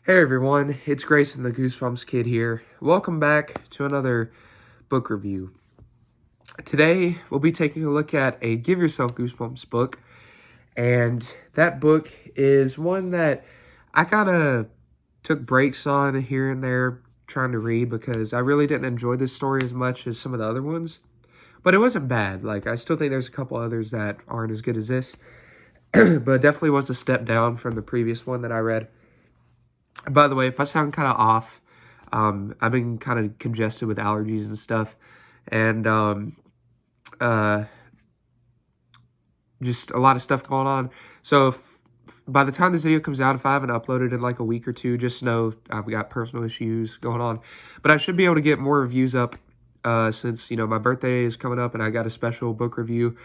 Hey everyone, it's Grayson the Goosebumps Kid here. Welcome back to another book review. Today, we'll be taking a look at a Give Yourself Goosebumps book, and that book is one that I kind of took breaks on here and there trying to read because I really didn't enjoy this story as much as some of the other ones. But it wasn't bad. Like, I still think there's a couple others that aren't as good as this, but it definitely was a step down from the previous one that I read. By the way, if I sound kind of off, I've been kind of congested with allergies and stuff, and just a lot of stuff going on. So by the time this video comes out, if I haven't uploaded in like a week or two, just know I've got personal issues going on. But I should be able to get more reviews up since, my birthday is coming up, and I got a special book review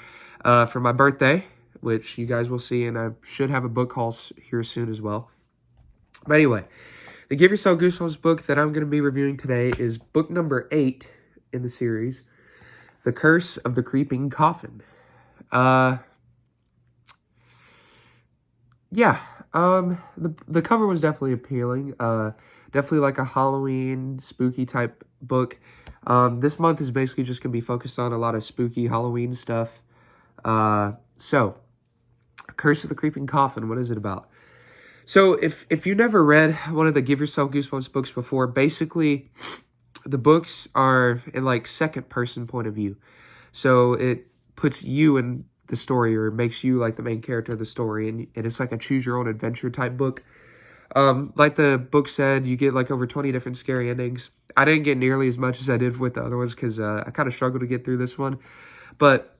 for my birthday, which you guys will see, and I should have a book haul here soon as well. But anyway, the Give Yourself Goosebumps book that I'm going to be reviewing today is book number 8 in the series, The Curse of the Creeping Coffin. The cover was definitely appealing. Definitely like a Halloween, spooky type book. This month is basically just going to be focused on a lot of spooky Halloween stuff. So, Curse of the Creeping Coffin, what is it about? So, if you never read one of the Give Yourself Goosebumps books before, basically, the books are in, like, second-person point of view. So, it puts you in the story, or makes you, like, the main character of the story, and it's like a choose-your-own-adventure type book. Like the book said, you get, like, over 20 different scary endings. I didn't get nearly as much as I did with the other ones, because I kind of struggled to get through this one. But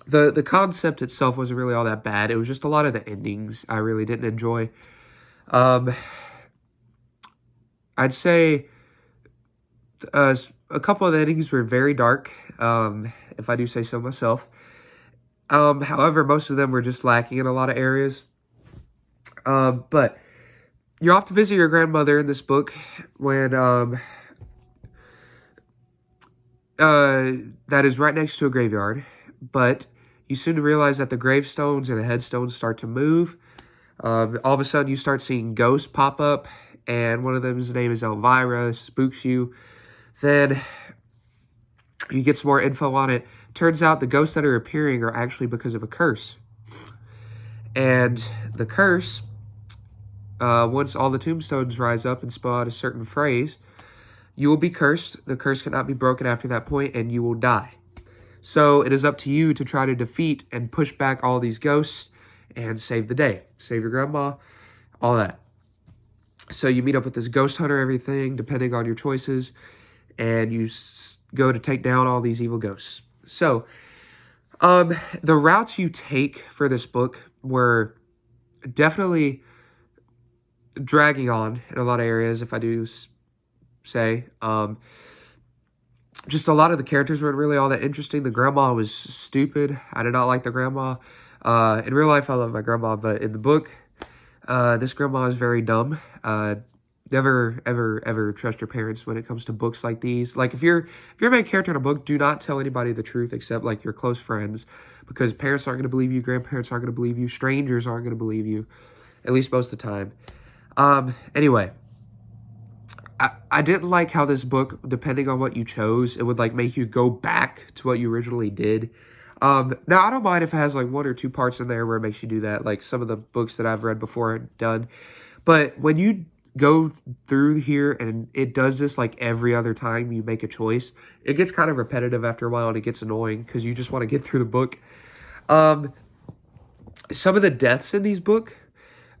the concept itself wasn't really all that bad. It was just a lot of the endings I really didn't enjoy. I'd say a couple of the endings were very dark, if I do say so myself. However, most of them were just lacking in a lot of areas. But you're off to visit your grandmother in this book when that is right next to a graveyard. But you soon realize that the gravestones and the headstones start to move. All of a sudden, you start seeing ghosts pop up, and one of them's name is Elvira, spooks you. Then you get some more info on it. Turns out the ghosts that are appearing are actually because of a curse. And the curse, once all the tombstones rise up and spell out a certain phrase, you will be cursed. The curse cannot be broken after that point, and you will die. So it is up to you to try to defeat and push back all these ghosts and save the day. Save your grandma, all that. So you meet up with this ghost hunter, everything, depending on your choices, and you go to take down all these evil ghosts. So the routes you take for this book were definitely dragging on in a lot of areas, if I do say. Just a lot of the characters weren't really all that interesting. The grandma was stupid. I did not like the grandma. In real life, I love my grandma, but in the book, this grandma is very dumb. Never, ever, ever trust your parents when it comes to books like these. Like, if you're a main character in a book, do not tell anybody the truth except, like, your close friends, because parents aren't going to believe you, grandparents aren't going to believe you, strangers aren't going to believe you, at least most of the time. Anyway. I didn't like how this book, depending on what you chose, it would, like, make you go back to what you originally did. Now, I don't mind if it has, like, 1 or 2 parts in there where it makes you do that, like some of the books that I've read before and done. But when you go through here and it does this, like, every other time you make a choice, it gets kind of repetitive after a while, and it gets annoying because you just want to get through the book. Some of the deaths in these books,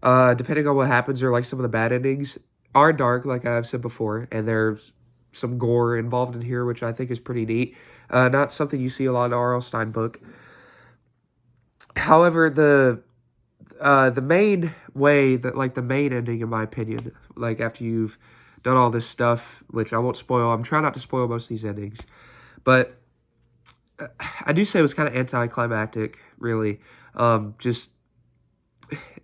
depending on what happens, or, like, some of the bad endings, are dark, like I've said before, and there's some gore involved in here, which I think is pretty neat. Not something you see a lot in an R.L. Stine book. However, the main way that, like, the main ending, in my opinion, like, after you've done all this stuff, which I won't spoil, I'm trying not to spoil most of these endings, but I do say it was kind of anticlimactic, really.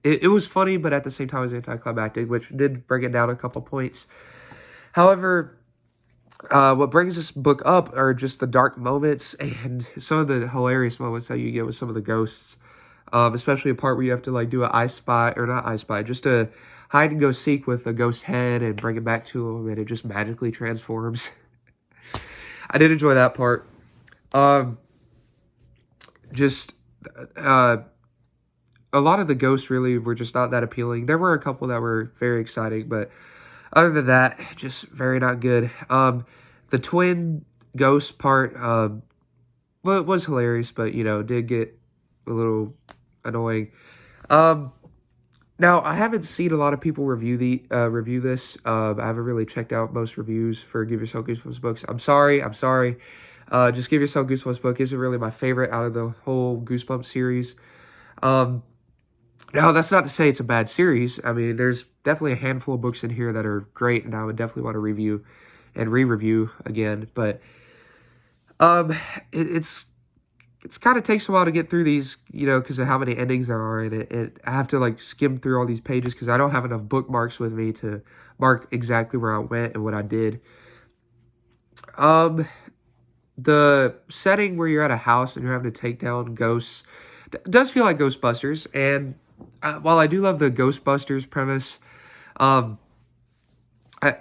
It was funny, but at the same time it was anticlimactic, which did bring it down a couple points. However, what brings this book up are just the dark moments and some of the hilarious moments that you get with some of the ghosts. Especially a part where you have to, like, do an I Spy, or not I Spy, just a hide and go seek with a ghost head and bring it back to him, and it just magically transforms. I did enjoy that part. Just a lot of the ghosts really were just not that appealing. There were a couple that were very exciting, but other than that, just very not good. The twin ghost part, well, it was hilarious, but, did get a little annoying. Now, I haven't seen a lot of people review this. I haven't really checked out most reviews for Give Yourself Goosebumps books. I'm sorry. Just Give Yourself Goosebumps book isn't really my favorite out of the whole Goosebumps series. Now, that's not to say it's a bad series. I mean, there's definitely a handful of books in here that are great, and I would definitely want to review and re-review again. But it's kind of takes a while to get through these, because of how many endings there are, and I have to like skim through all these pages because I don't have enough bookmarks with me to mark exactly where I went and what I did. The setting where you're at a house and you're having to take down ghosts does feel like Ghostbusters, and while I do love the Ghostbusters premise, I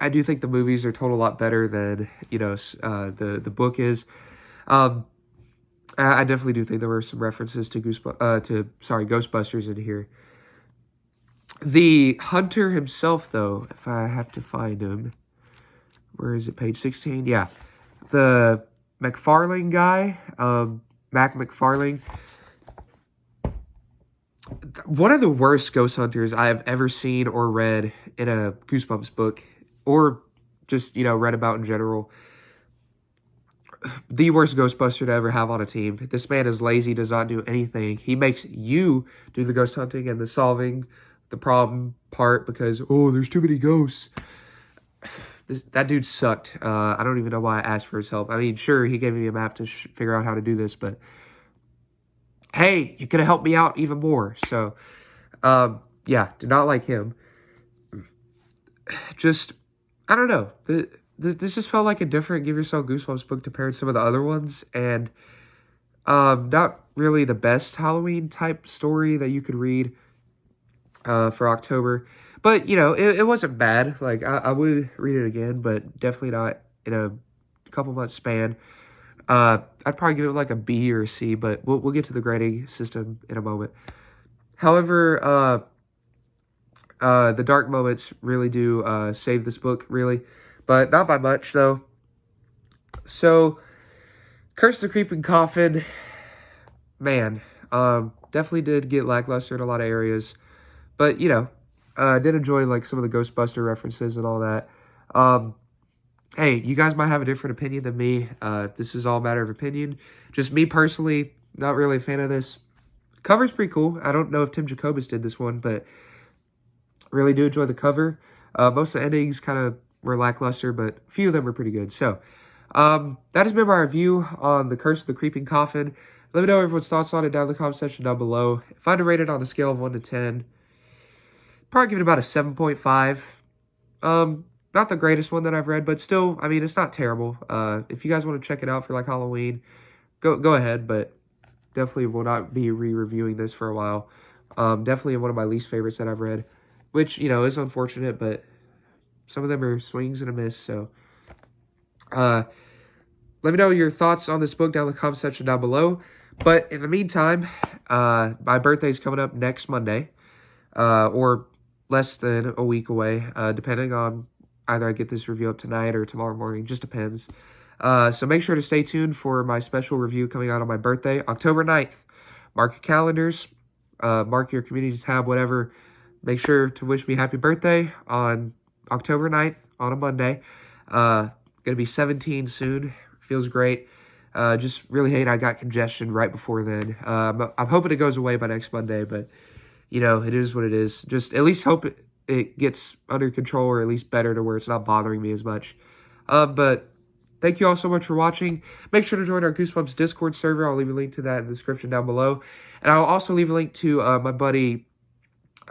do think the movies are told a lot better than the book is. I definitely do think there were some references to Ghostbusters in here. The hunter himself, though, if I have to find him, where is it? Page 16. Yeah, the McFarlane guy, Mac McFarlane. One of the worst ghost hunters I have ever seen or read in a Goosebumps book, or just, read about in general. The worst Ghostbuster to ever have on a team. This man is lazy, does not do anything. He makes you do the ghost hunting and the solving the problem part because, there's too many ghosts. That dude sucked. I don't even know why I asked for his help. I mean, sure, he gave me a map to figure out how to do this, but hey, you could have helped me out even more. So, yeah, did not like him. Just, I don't know. This just felt like a different Give Yourself Goosebumps book compared to some of the other ones. And not really the best Halloween type story that you could read for October. But, it wasn't bad. Like, I would read it again, but definitely not in a couple months span. I'd probably give it like a B or a C, but we'll get to the grading system in a moment. However, the dark moments really do save this book, really. But not by much, though. So, Curse of the Creeping Coffin, man, definitely did get lackluster in a lot of areas. But, did enjoy like some of the Ghostbuster references and all that. Hey, you guys might have a different opinion than me. This is all a matter of opinion. Just me personally, not really a fan of this. Cover's pretty cool. I don't know if Tim Jacobus did this one, but really do enjoy the cover. Most of the endings kind of were lackluster, but a few of them were pretty good. So, that has been my review on The Curse of the Creeping Coffin. Let me know everyone's thoughts on it down in the comment section down below. If I had to rate it on a scale of 1 to 10, probably give it about a 7.5. Not the greatest one that I've read, but still, I mean, it's not terrible. If you guys want to check it out for like Halloween, go ahead, but definitely will not be re-reviewing this for a while. Definitely one of my least favorites that I've read, which, is unfortunate, but some of them are swings and a miss, so let me know your thoughts on this book down in the comment section down below. But in the meantime, my birthday's coming up next Monday, or less than a week away, depending on either I get this review up tonight or tomorrow morning, just depends. So make sure to stay tuned for my special review coming out on my birthday, October 9th. Mark your calendars, mark your community tab, whatever. Make sure to wish me happy birthday on October 9th on a Monday. Gonna be 17 soon. Feels great. Just really hate I got congestion right before then. I'm hoping it goes away by next Monday, but it is what it is. Just at least hope it gets under control, or at least better to where it's not bothering me as much. But thank you all so much for watching. Make sure to join our Goosebumps Discord server. I'll leave a link to that in the description down below. And I'll also leave a link to my buddy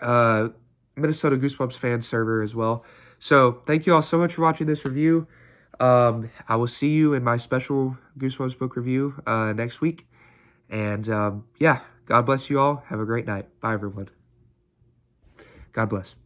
Minnesota Goosebumps fan server as well. So thank you all so much for watching this review. I will see you in my special Goosebumps book review next week. And yeah, God bless you all. Have a great night. Bye, everyone. God bless.